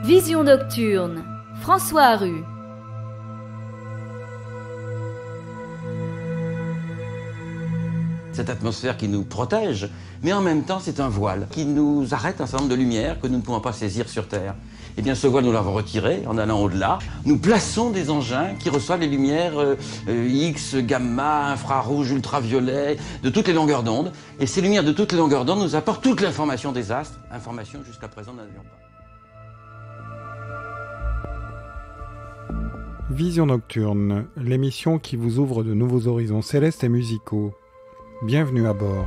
Vision nocturne, François Harru. Cette atmosphère qui nous protège, mais en même temps c'est un voile qui nous arrête un certain nombre de lumières que nous ne pouvons pas saisir sur Terre. Eh bien ce voile nous l'avons retiré en allant au-delà. Nous plaçons des engins qui reçoivent les lumières X, gamma, infrarouge, ultraviolet, de toutes les longueurs d'onde. Et ces lumières de toutes les longueurs d'onde nous apportent toute l'information des astres, information jusqu'à présent nous n'avions pas. Vision nocturne, l'émission qui vous ouvre de nouveaux horizons célestes et musicaux. Bienvenue à bord.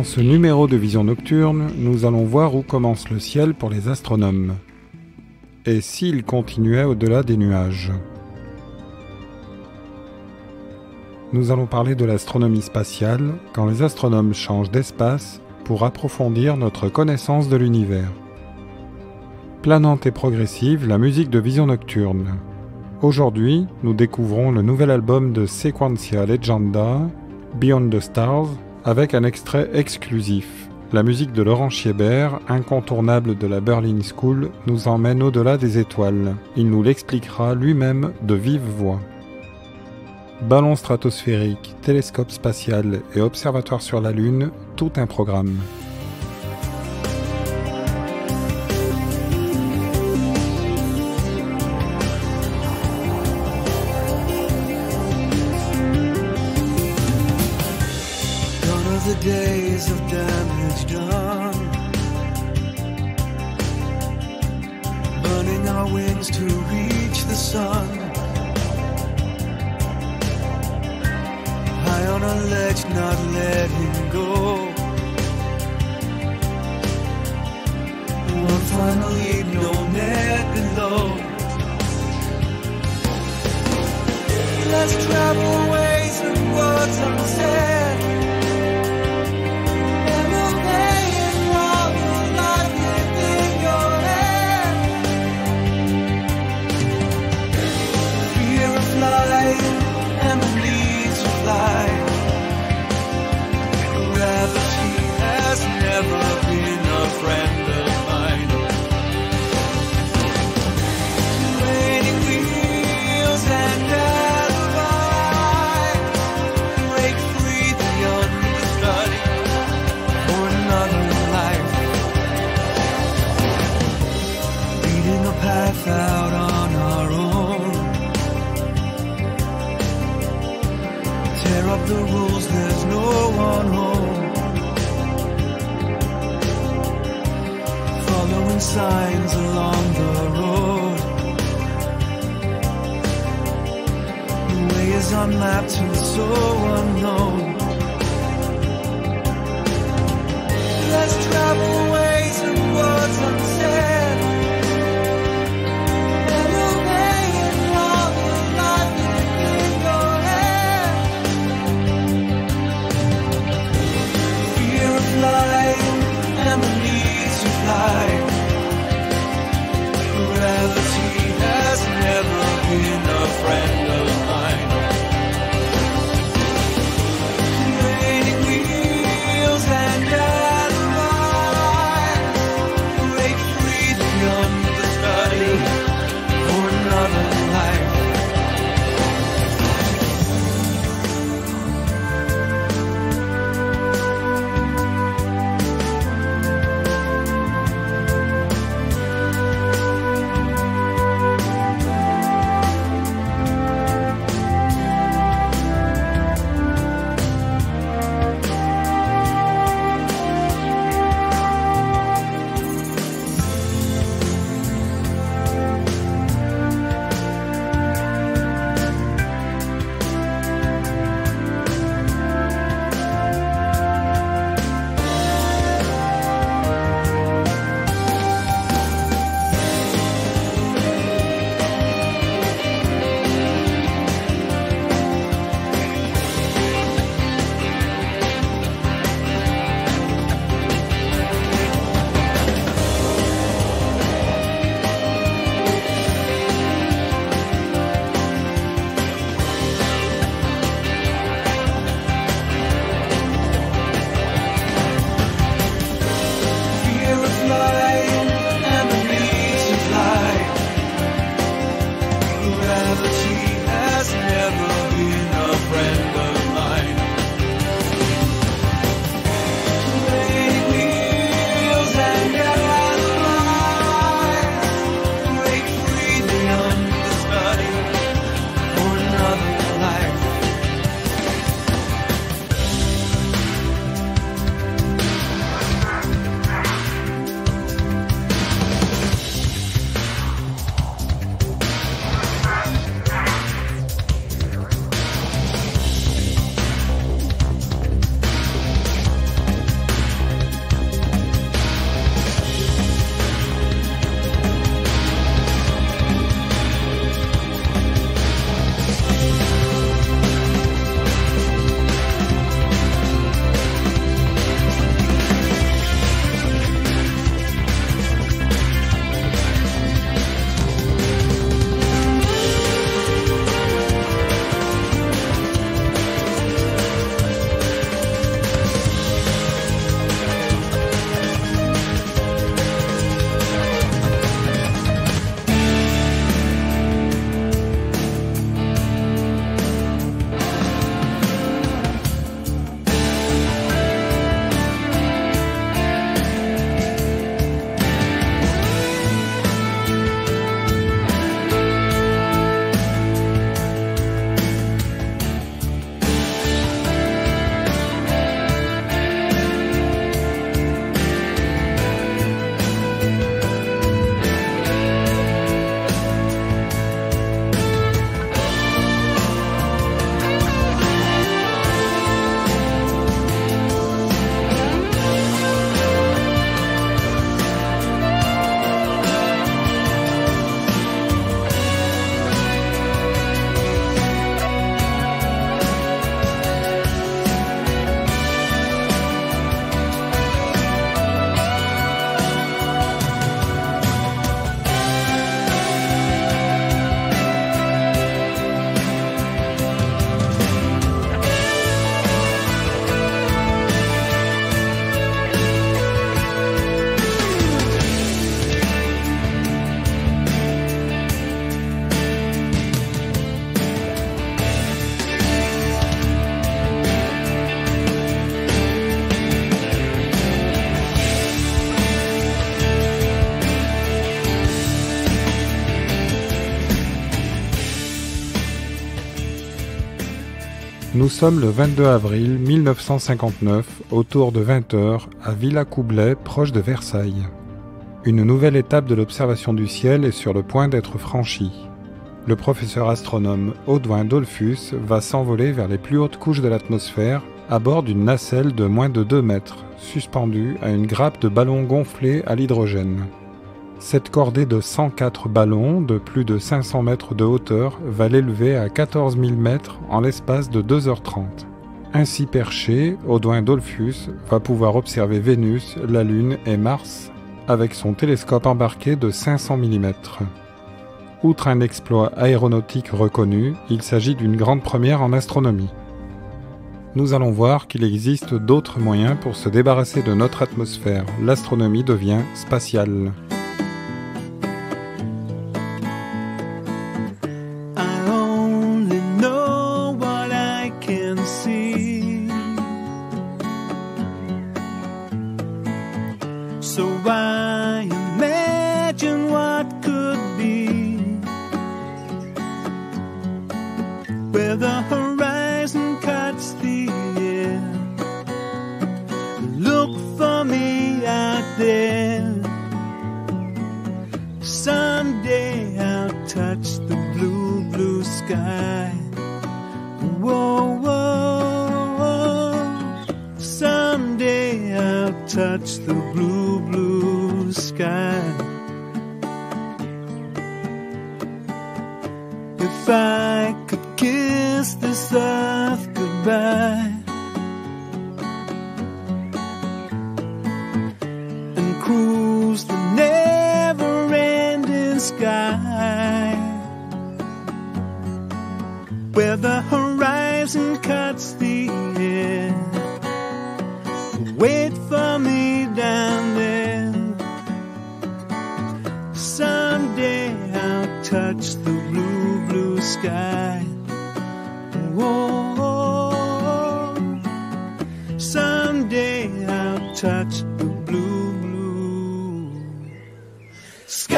Dans ce numéro de Vision nocturne, nous allons voir où commence le ciel pour les astronomes. et s'il continuait au-delà des nuages. Nous allons parler de l'astronomie spatiale quand les astronomes changent d'espace pour approfondir notre connaissance de l'univers. Planante et progressive, la musique de Vision Nocturne. Aujourd'hui, nous découvrons le nouvel album de Sequentia Legenda, Beyond the Stars, avec un extrait exclusif. La musique de Laurent Chiébert, incontournable de la Berlin School, nous emmène au-delà des étoiles. Il nous l'expliquera lui-même de vive voix. Ballon stratosphérique, télescope spatial et observatoire sur la Lune, tout un programme. Days of damage done, burning our wings to reach the sun, high on a ledge, not letting go. One final lead, no net below. Let's travel ways and words unsaid. Out on our own, tear up the rules, there's no one home. Following signs along the road, the way is unmapped and so unknown. Let's travel ways and words unsaid. Gravity has never been a friend of mine. Nous sommes le 22 avril 1959, autour de 20h, à Villacoublay, proche de Versailles. Une nouvelle étape de l'observation du ciel est sur le point d'être franchie. Le professeur astronome Audouin Dollfus va s'envoler vers les plus hautes couches de l'atmosphère à bord d'une nacelle de moins de 2 mètres, suspendue à une grappe de ballons gonflés à l'hydrogène. Cette cordée de 104 ballons de plus de 500 mètres de hauteur va l'élever à 14 000 mètres en l'espace de 2h30. Ainsi perché, Audouin Dollfus va pouvoir observer Vénus, la Lune et Mars avec son télescope embarqué de 500 mm. Outre un exploit aéronautique reconnu, il s'agit d'une grande première en astronomie. Nous allons voir qu'il existe d'autres moyens pour se débarrasser de notre atmosphère. L'astronomie devient spatiale. So I imagine what could be, where the horizon cuts the air. Look for me out there. Someday I'll touch the blue, blue sky. Whoa, whoa, whoa. Someday I'll touch the blue, blue sky. If I could kiss this earth goodbye and cruise the never-ending sky, where the horizon cuts the air, wait for me down there. Someday I'll touch the blue, blue sky. Whoa, someday I'll touch the blue, blue sky.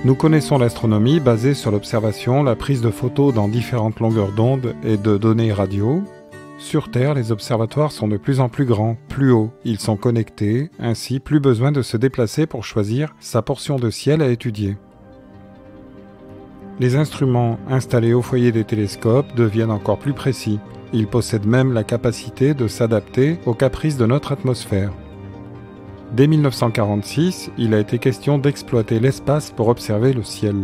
Nous connaissons l'astronomie basée sur l'observation, la prise de photos dans différentes longueurs d'onde et de données radio. Sur Terre, les observatoires sont de plus en plus grands, plus hauts. Ils sont connectés, ainsi plus besoin de se déplacer pour choisir sa portion de ciel à étudier. Les instruments installés au foyer des télescopes deviennent encore plus précis. Ils possèdent même la capacité de s'adapter aux caprices de notre atmosphère. Dès 1946, il a été question d'exploiter l'espace pour observer le ciel.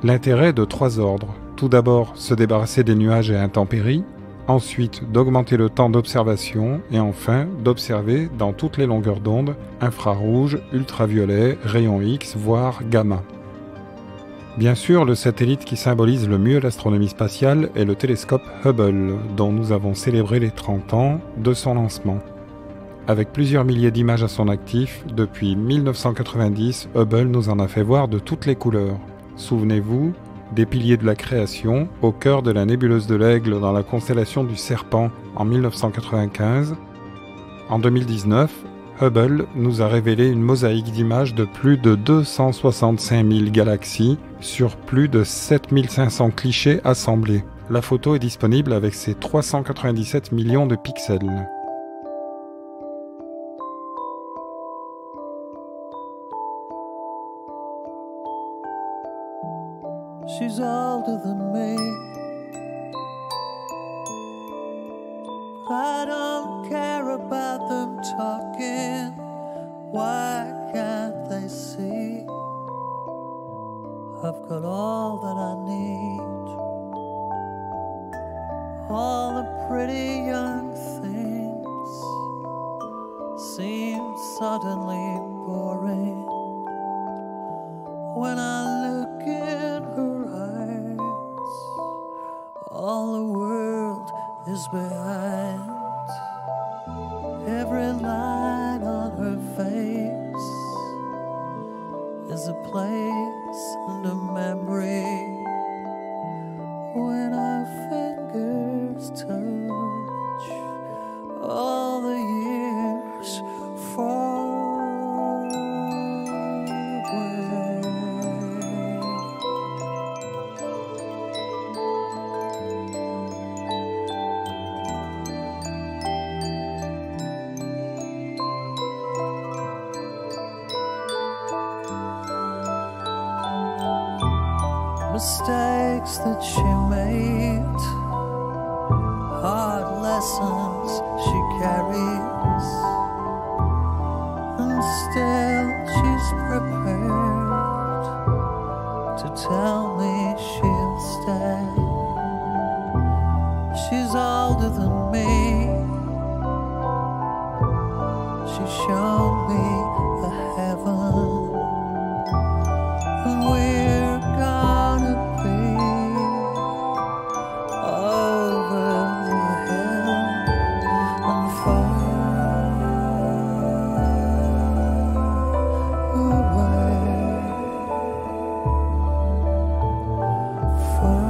L'intérêt est de 3 ordres. Tout d'abord, se débarrasser des nuages et intempéries. Ensuite, d'augmenter le temps d'observation et enfin, d'observer dans toutes les longueurs d'onde, infrarouge, ultraviolet, rayons X, voire gamma. Bien sûr, le satellite qui symbolise le mieux l'astronomie spatiale est le télescope Hubble, dont nous avons célébré les 30 ans de son lancement. Avec plusieurs milliers d'images à son actif, depuis 1990, Hubble nous en a fait voir de toutes les couleurs. Souvenez-vous, des piliers de la création au cœur de la nébuleuse de l'Aigle dans la constellation du Serpent en 1995. En 2019, Hubble nous a révélé une mosaïque d'images de plus de 265 000 galaxies sur plus de 7500 clichés assemblés. La photo est disponible avec ses 397 millions de pixels. She's older than me. I don't care about them talking. Why can't they see? I've got all that I need. All the pretty young things seem suddenly boring when I look in her eyes. All the world is behind. Every line on her face is a place and a memory. When our fingers touch, all the years fall away. Mistakes that she made, hard lessons she carries, and still she's prepared to tell me she'll stay. She's older than me. She's shown me a heaven, and we're gonna be over the hill and far away, far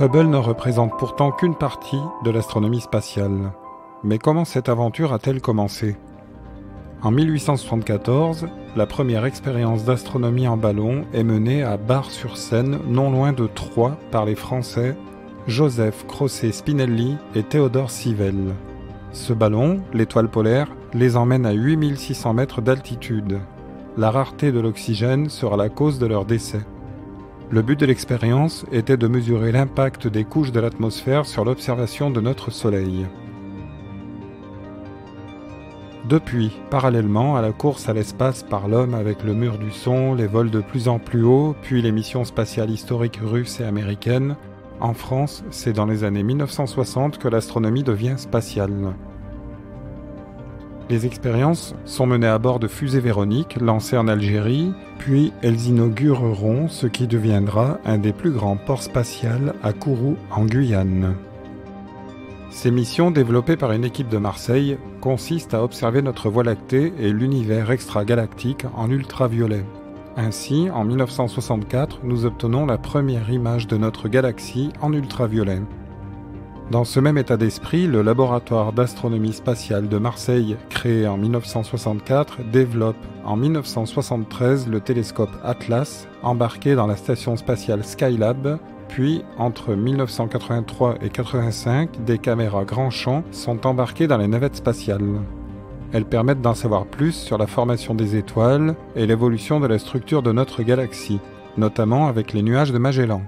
Hubble ne représente pourtant qu'une partie de l'astronomie spatiale. Mais comment cette aventure a-t-elle commencé ? En 1874, la première expérience d'astronomie en ballon est menée à Bar-sur-Seine, non loin de Troyes, par les Français Joseph Crosset-Spinelli et Théodore Sivel. Ce ballon, l'étoile polaire, les emmène à 8600 mètres d'altitude. La rareté de l'oxygène sera la cause de leur décès. Le but de l'expérience était de mesurer l'impact des couches de l'atmosphère sur l'observation de notre Soleil. Depuis, parallèlement à la course à l'espace par l'homme avec le mur du son, les vols de plus en plus haut, puis les missions spatiales historiques russes et américaines, En France, c'est dans les années 1960 que l'astronomie devient spatiale. Les expériences sont menées à bord de fusées Véronique lancées en Algérie, puis elles inaugureront ce qui deviendra un des plus grands ports spatials à Kourou en Guyane. Ces missions, développées par une équipe de Marseille, consistent à observer notre Voie lactée et l'univers extragalactique en ultraviolet. Ainsi, en 1964, nous obtenons la première image de notre galaxie en ultraviolet. Dans ce même état d'esprit, le laboratoire d'astronomie spatiale de Marseille, créé en 1964, développe en 1973 le télescope Atlas, embarqué dans la station spatiale Skylab, puis entre 1983 et 1985, des caméras grand champ sont embarquées dans les navettes spatiales. Elles permettent d'en savoir plus sur la formation des étoiles et l'évolution de la structure de notre galaxie, notamment avec les nuages de Magellan.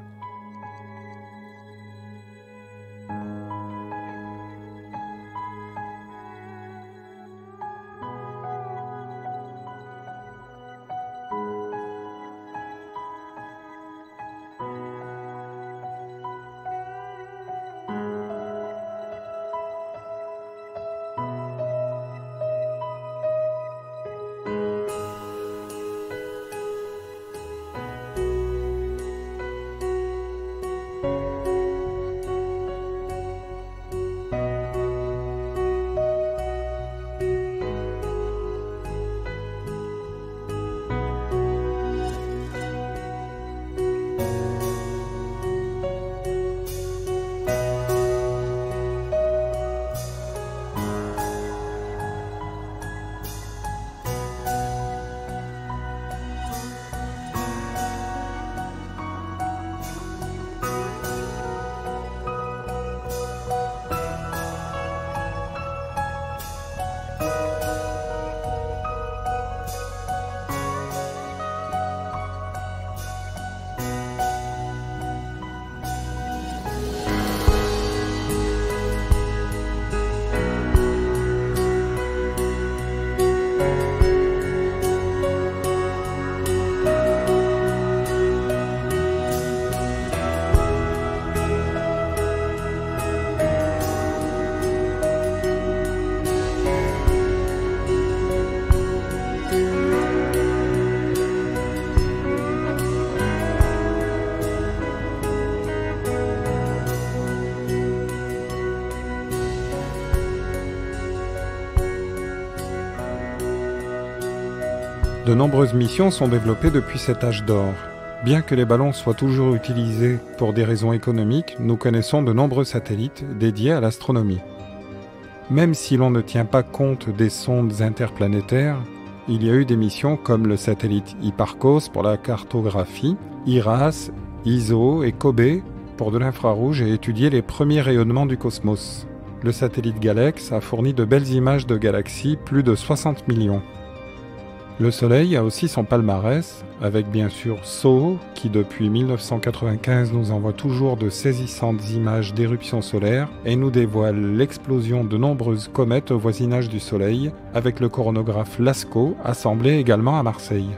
De nombreuses missions sont développées depuis cet âge d'or. Bien que les ballons soient toujours utilisés pour des raisons économiques, nous connaissons de nombreux satellites dédiés à l'astronomie. Même si l'on ne tient pas compte des sondes interplanétaires, il y a eu des missions comme le satellite Hipparcos pour la cartographie, IRAS, ISO et COBE pour de l'infrarouge et étudier les premiers rayonnements du cosmos. Le satellite Galex a fourni de belles images de galaxies, plus de 60 millions. Le Soleil a aussi son palmarès, avec bien sûr SOHO, qui depuis 1995 nous envoie toujours de saisissantes images d'éruptions solaires et nous dévoile l'explosion de nombreuses comètes au voisinage du Soleil, avec le coronographe Lascaux, assemblé également à Marseille.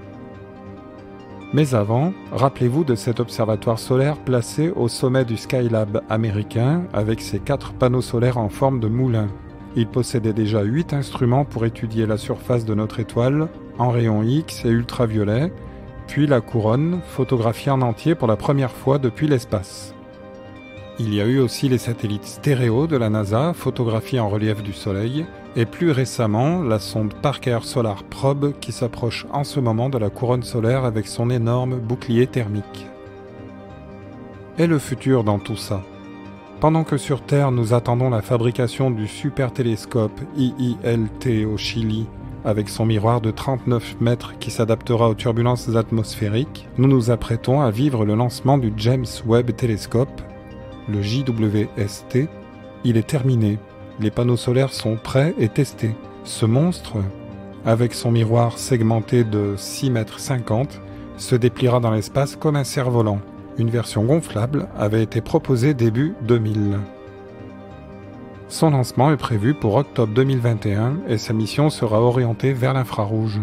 Mais avant, rappelez-vous de cet observatoire solaire placé au sommet du Skylab américain, avec ses 4 panneaux solaires en forme de moulin. Il possédait déjà 8 instruments pour étudier la surface de notre étoile, en rayons X et ultraviolet, puis la couronne, photographiée en entier pour la première fois depuis l'espace. Il y a eu aussi les satellites stéréo de la NASA, photographiés en relief du Soleil, et plus récemment, la sonde Parker Solar Probe qui s'approche en ce moment de la couronne solaire avec son énorme bouclier thermique. Et le futur dans tout ça ? Pendant que sur Terre nous attendons la fabrication du super télescope IILT au Chili, avec son miroir de 39 mètres qui s'adaptera aux turbulences atmosphériques, nous nous apprêtons à vivre le lancement du James Webb Telescope, le JWST. Il est terminé, les panneaux solaires sont prêts et testés. Ce monstre, avec son miroir segmenté de 6,50 mètres, se dépliera dans l'espace comme un cerf-volant. Une version gonflable avait été proposée début 2000. Son lancement est prévu pour octobre 2021 et sa mission sera orientée vers l'infrarouge.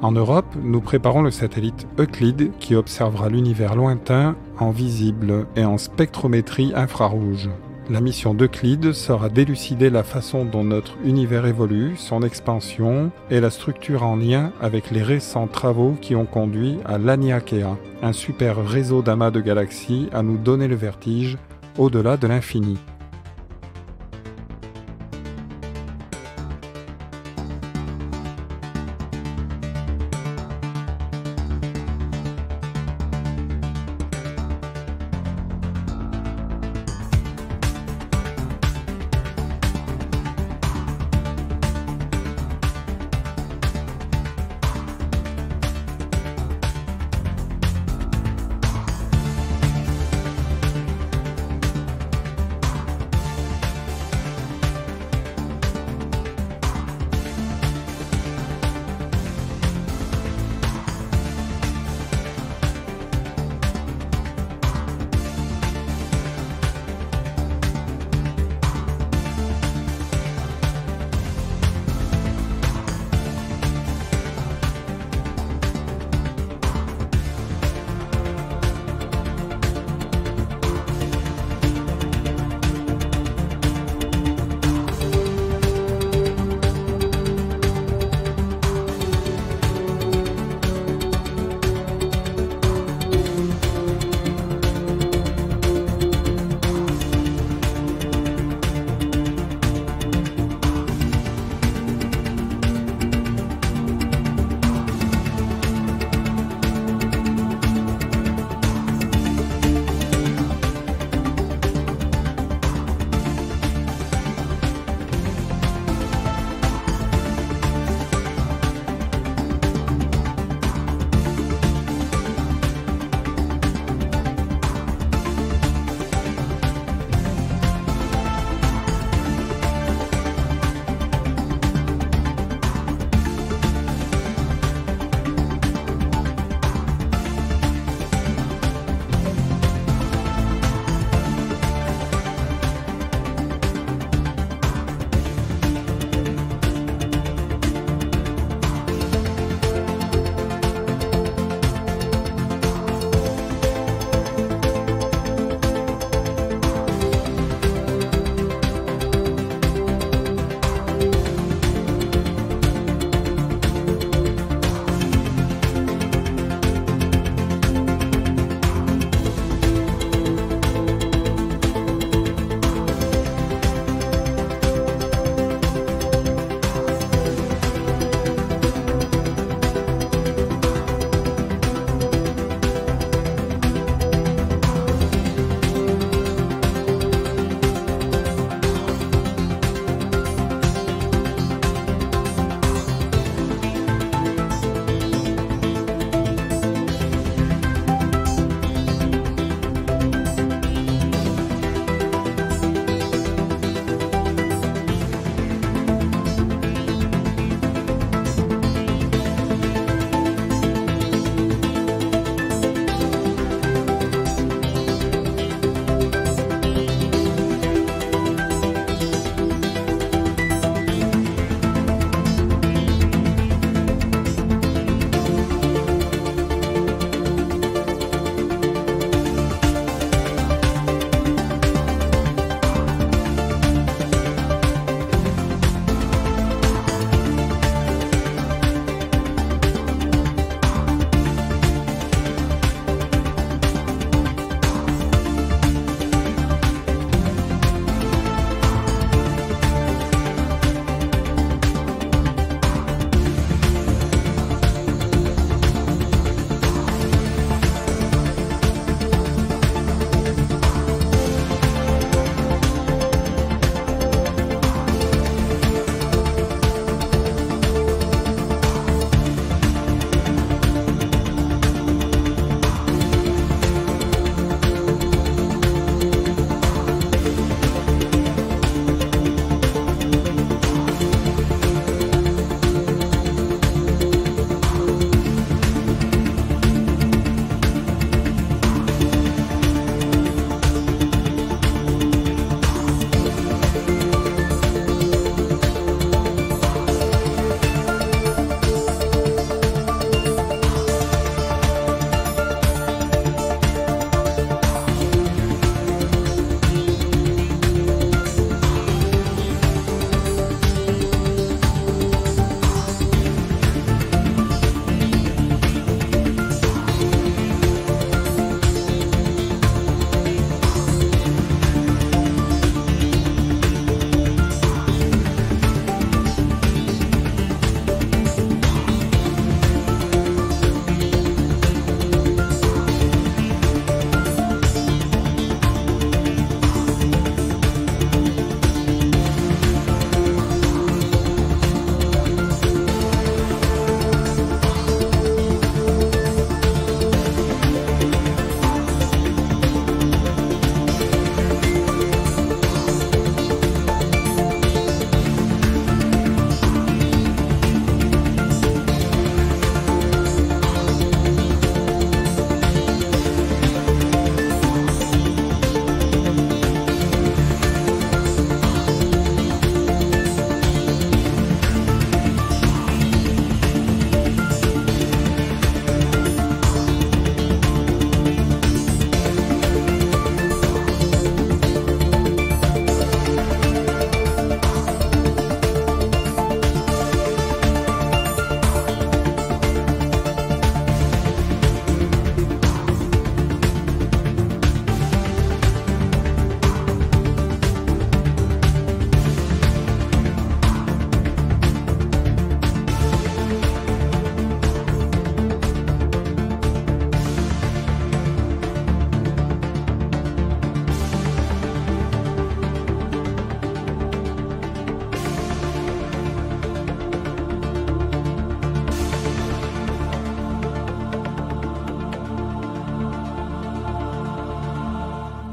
En Europe, nous préparons le satellite Euclide qui observera l'univers lointain en visible et en spectrométrie infrarouge. La mission d'Euclide sera d'élucider la façon dont notre univers évolue, son expansion et la structure en lien avec les récents travaux qui ont conduit à l'Aniakea, un super réseau d'amas de galaxies à nous donner le vertige au-delà de l'infini.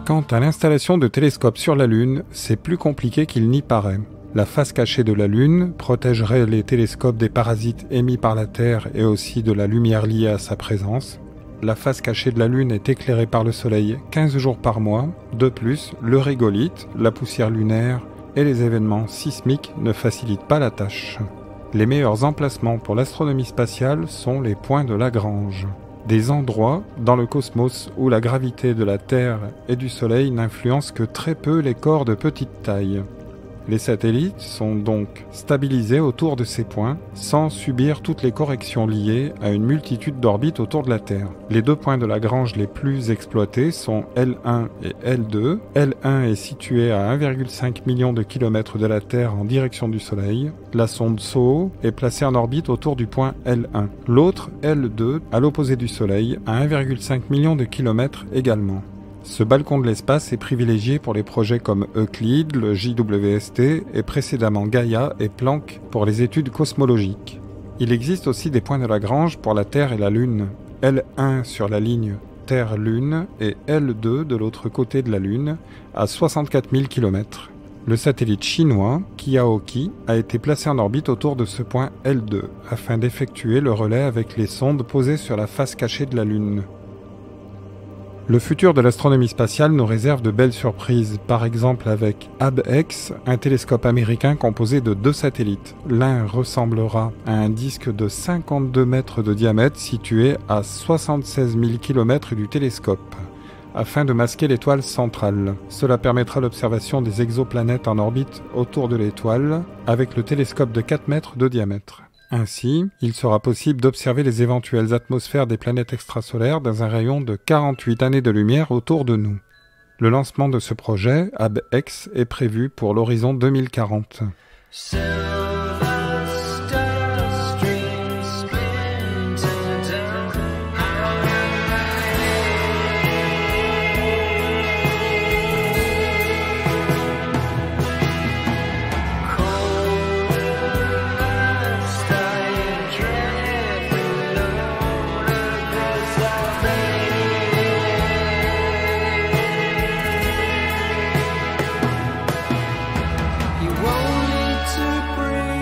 Quant à l'installation de télescopes sur la Lune, c'est plus compliqué qu'il n'y paraît. La face cachée de la Lune protégerait les télescopes des parasites émis par la Terre et aussi de la lumière liée à sa présence. La face cachée de la Lune est éclairée par le Soleil 15 jours par mois. De plus, le régolithe, la poussière lunaire et les événements sismiques ne facilitent pas la tâche. Les meilleurs emplacements pour l'astronomie spatiale sont les points de Lagrange. Des endroits dans le cosmos où la gravité de la Terre et du Soleil n'influence que très peu les corps de petite taille. Les satellites sont donc stabilisés autour de ces points sans subir toutes les corrections liées à une multitude d'orbites autour de la Terre. Les 2 points de Lagrange les plus exploités sont L1 et L2. L1 est situé à 1,5 million de kilomètres de la Terre en direction du Soleil. La sonde SOHO est placée en orbite autour du point L1. L'autre, L2, à l'opposé du Soleil, à 1,5 million de kilomètres également. Ce balcon de l'espace est privilégié pour les projets comme Euclide, le JWST et précédemment Gaia et Planck pour les études cosmologiques. Il existe aussi des points de Lagrange pour la Terre et la Lune. L1 sur la ligne Terre-Lune et L2 de l'autre côté de la Lune à 64 000 km. Le satellite chinois Qiaoqi a été placé en orbite autour de ce point L2 afin d'effectuer le relais avec les sondes posées sur la face cachée de la Lune. Le futur de l'astronomie spatiale nous réserve de belles surprises, par exemple avec ABEX, un télescope américain composé de 2 satellites. L'un ressemblera à un disque de 52 mètres de diamètre situé à 76 000 km du télescope, afin de masquer l'étoile centrale. Cela permettra l'observation des exoplanètes en orbite autour de l'étoile, avec le télescope de 4 mètres de diamètre. Ainsi, il sera possible d'observer les éventuelles atmosphères des planètes extrasolaires dans un rayon de 48 années de lumière autour de nous. Le lancement de ce projet, ABEX, est prévu pour l'horizon 2040. You won't need to breathe.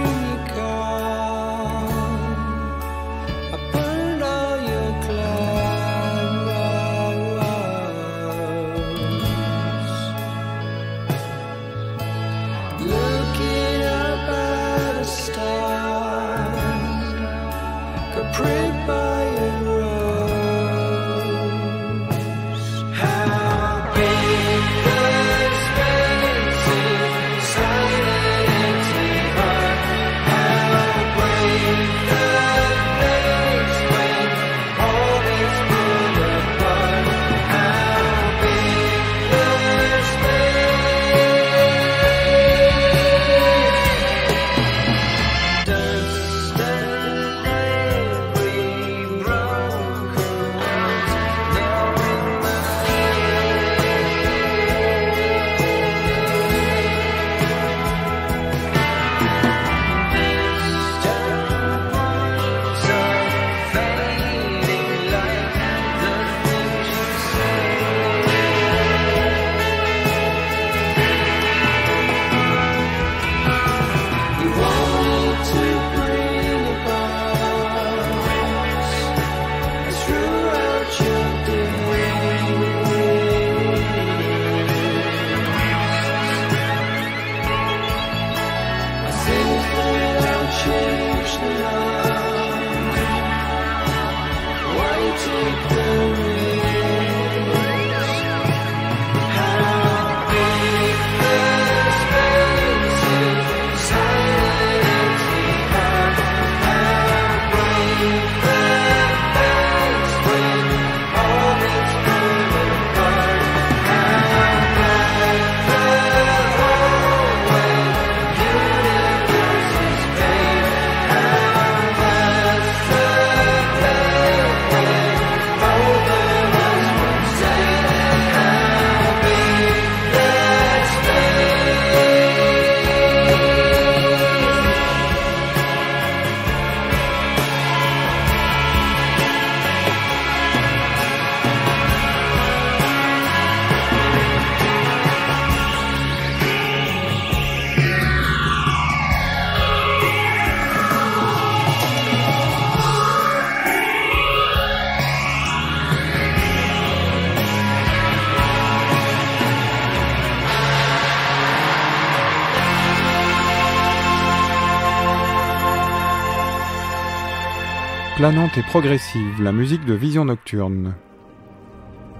Planante et progressive, la musique de Vision Nocturne.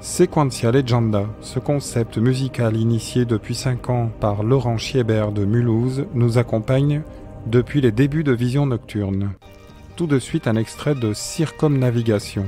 Sequentia Legenda, ce concept musical initié depuis 5 ans par Laurent Chiébert de Mulhouse, nous accompagne depuis les débuts de Vision Nocturne. Tout de suite un extrait de Circumnavigation.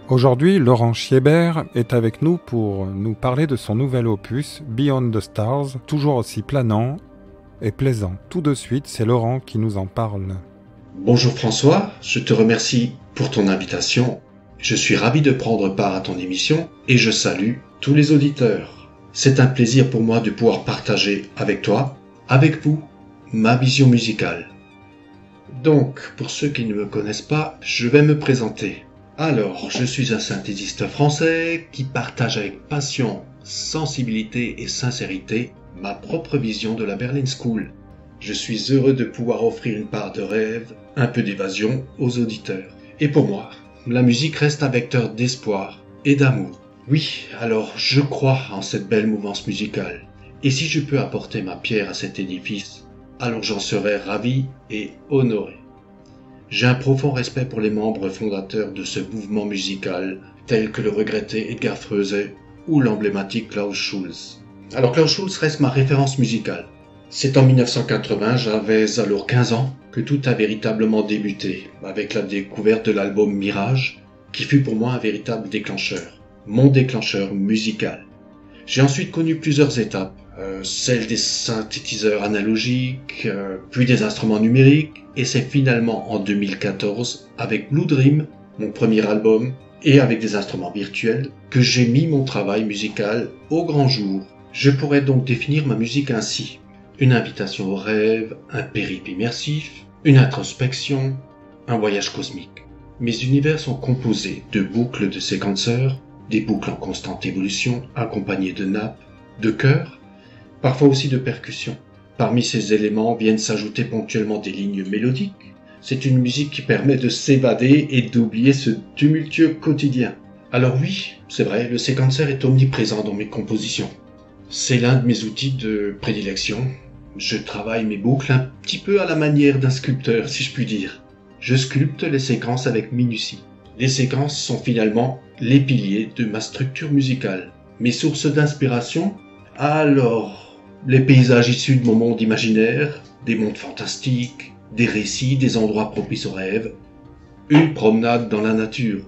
Aujourd'hui, Laurent Chiébert est avec nous pour nous parler de son nouvel opus Beyond the Stars, toujours aussi planant et plaisant. Tout de suite, c'est Laurent qui nous en parle. Bonjour François, je te remercie pour ton invitation. Je suis ravi de prendre part à ton émission et je salue tous les auditeurs. C'est un plaisir pour moi de pouvoir partager avec toi, avec vous, ma vision musicale. Donc, pour ceux qui ne me connaissent pas, je vais me présenter. Alors, je suis un synthésiste français qui partage avec passion, sensibilité et sincérité ma propre vision de la Berlin School. Je suis heureux de pouvoir offrir une part de rêve, un peu d'évasion aux auditeurs. Et pour moi, la musique reste un vecteur d'espoir et d'amour. Oui, alors je crois en cette belle mouvance musicale. Et si je peux apporter ma pierre à cet édifice, alors j'en serai ravi et honoré. J'ai un profond respect pour les membres fondateurs de ce mouvement musical, tels que le regretté Edgar Froese ou l'emblématique Klaus Schulze. Alors Klaus Schulze reste ma référence musicale. C'est en 1980, j'avais alors 15 ans, que tout a véritablement débuté, avec la découverte de l'album Mirage, qui fut pour moi un véritable déclencheur, mon déclencheur musical. J'ai ensuite connu plusieurs étapes, celle des synthétiseurs analogiques, puis des instruments numériques, et c'est finalement en 2014, avec Blue Dream, mon premier album, et avec des instruments virtuels, que j'ai mis mon travail musical au grand jour. Je pourrais donc définir ma musique ainsi. Une invitation au rêve, un périple immersif, une introspection, un voyage cosmique. Mes univers sont composés de boucles de séquenceurs, des boucles en constante évolution, accompagnées de nappes, de chœurs, parfois aussi de percussions. Parmi ces éléments viennent s'ajouter ponctuellement des lignes mélodiques. C'est une musique qui permet de s'évader et d'oublier ce tumultueux quotidien. Alors oui, c'est vrai, le séquenceur est omniprésent dans mes compositions. C'est l'un de mes outils de prédilection. Je travaille mes boucles un petit peu à la manière d'un sculpteur, si je puis dire. Je sculpte les séquences avec minutie. Les séquences sont finalement les piliers de ma structure musicale. Mes sources d'inspiration, alors, les paysages issus de mon monde imaginaire, des mondes fantastiques, des récits, des endroits propices aux rêves, une promenade dans la nature.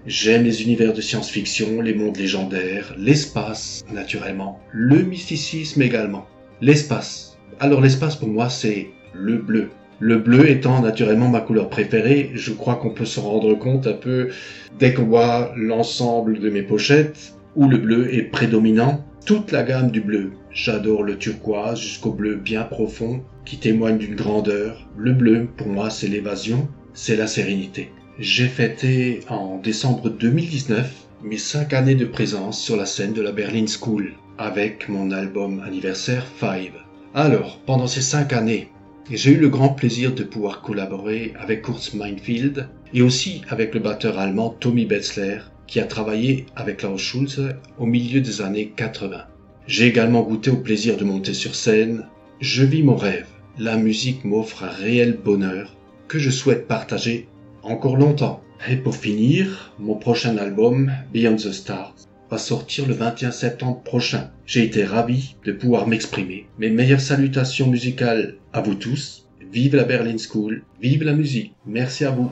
J'aime les univers de science-fiction, les mondes légendaires, l'espace, naturellement, le mysticisme également. L'espace. Alors l'espace pour moi c'est le bleu. Le bleu étant naturellement ma couleur préférée, je crois qu'on peut s'en rendre compte un peu dès qu'on voit l'ensemble de mes pochettes, où le bleu est prédominant. Toute la gamme du bleu. J'adore le turquoise jusqu'au bleu bien profond qui témoigne d'une grandeur. Le bleu pour moi c'est l'évasion, c'est la sérénité. J'ai fêté en décembre 2019 mes 5 années de présence sur la scène de la Berlin School avec mon album anniversaire 5. Alors, pendant ces 5 années, j'ai eu le grand plaisir de pouvoir collaborer avec Kurz Meinfeld et aussi avec le batteur allemand Tommy Betzler qui a travaillé avec Klaus Schulze au milieu des années 80. J'ai également goûté au plaisir de monter sur scène. Je vis mon rêve. La musique m'offre un réel bonheur que je souhaite partager encore longtemps. Et pour finir, mon prochain album, Beyond the Stars, va sortir le 21 septembre prochain. J'ai été ravi de pouvoir m'exprimer. Mes meilleures salutations musicales à vous tous. Vive la Berlin School, vive la musique. Merci à vous.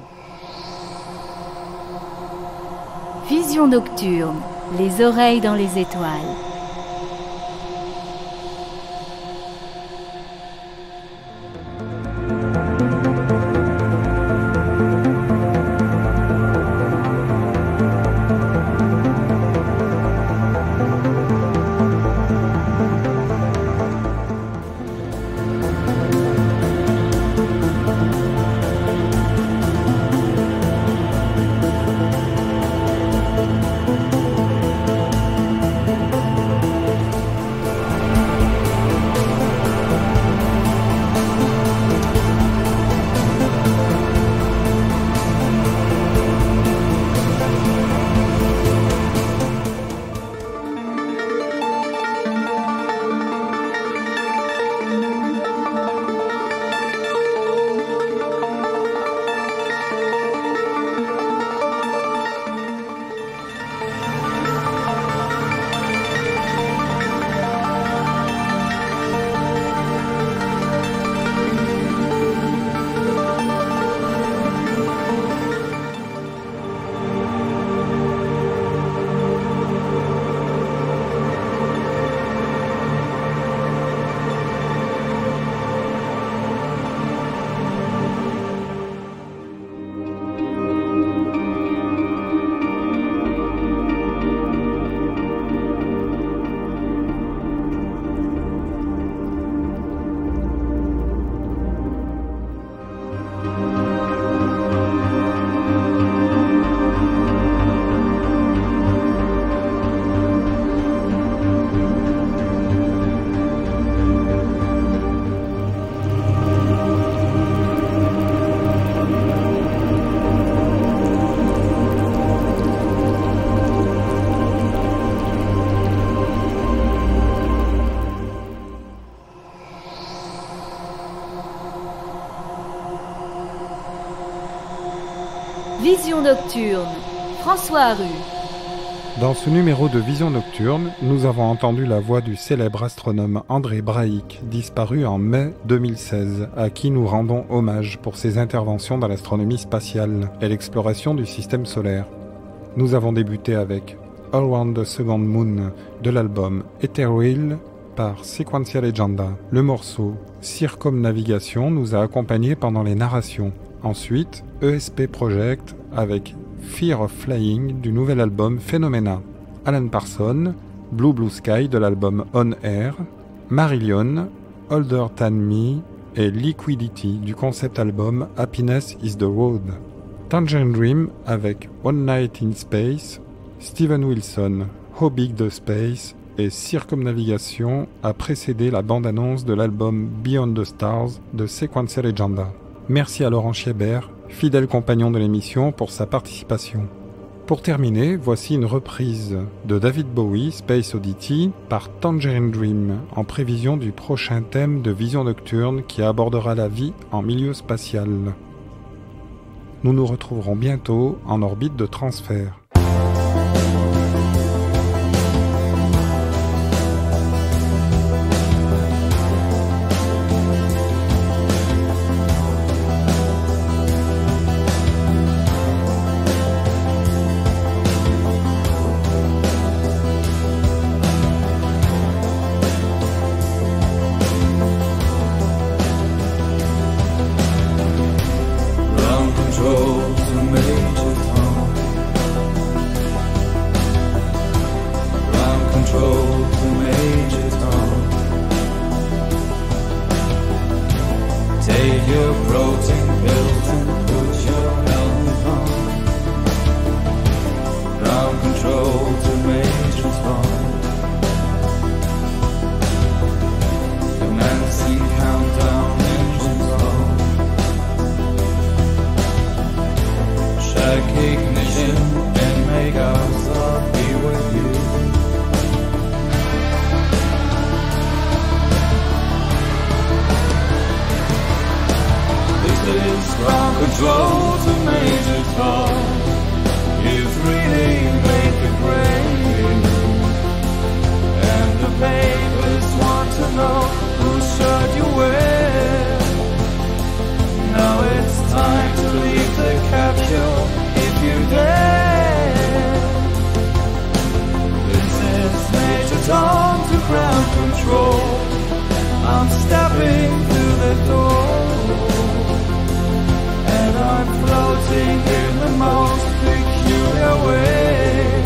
Vision nocturne, les oreilles dans les étoiles. Vision nocturne, François Rue. Dans ce numéro de Vision nocturne, nous avons entendu la voix du célèbre astronome André Braic, disparu en mai 2016, à qui nous rendons hommage pour ses interventions dans l'astronomie spatiale et l'exploration du système solaire. Nous avons débuté avec All Round the Second Moon de l'album Ethereal par Sequentia Legenda. Le morceau Circumnavigation nous a accompagnés pendant les narrations. Ensuite, ESP Project avec Fear of Flying du nouvel album Phenomena. Alan Parsons, Blue Blue Sky de l'album On Air, Marillion, Older Than Me et Liquidity du concept album Happiness is the Road. Tangerine Dream avec One Night in Space, Steven Wilson, How Big the Space et Circumnavigation a précédé la bande-annonce de l'album Beyond the Stars de Sequentia Legenda. Merci à Laurent Chiebert, fidèle compagnon de l'émission, pour sa participation. Pour terminer, voici une reprise de David Bowie, Space Oddity, par Tangerine Dream, en prévision du prochain thème de Vision nocturne qui abordera la vie en milieu spatial. Nous nous retrouverons bientôt en orbite de transfert. Control to Major Tom. You've really made it great. And the papers want to know whose shirt you wear. Now it's time to leave the capsule if you dare. This is Major Tom to ground control. I'm stepping through the door. I'm floating in the most peculiar way.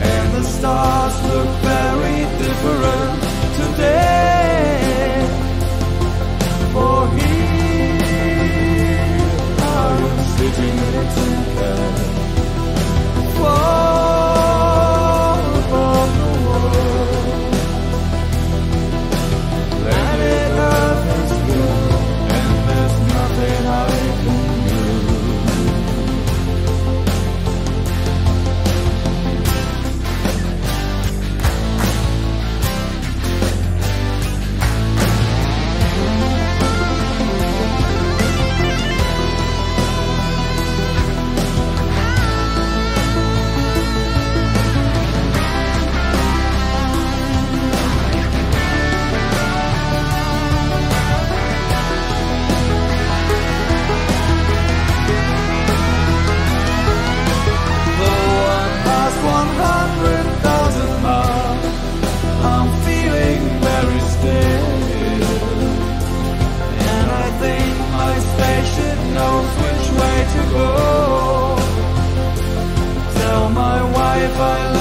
And the stars look very different today. For here I am sitting in a tin can, far above the world. Planet Earth is good, and there's nothing I can do. Knows which way to go. Tell my wife I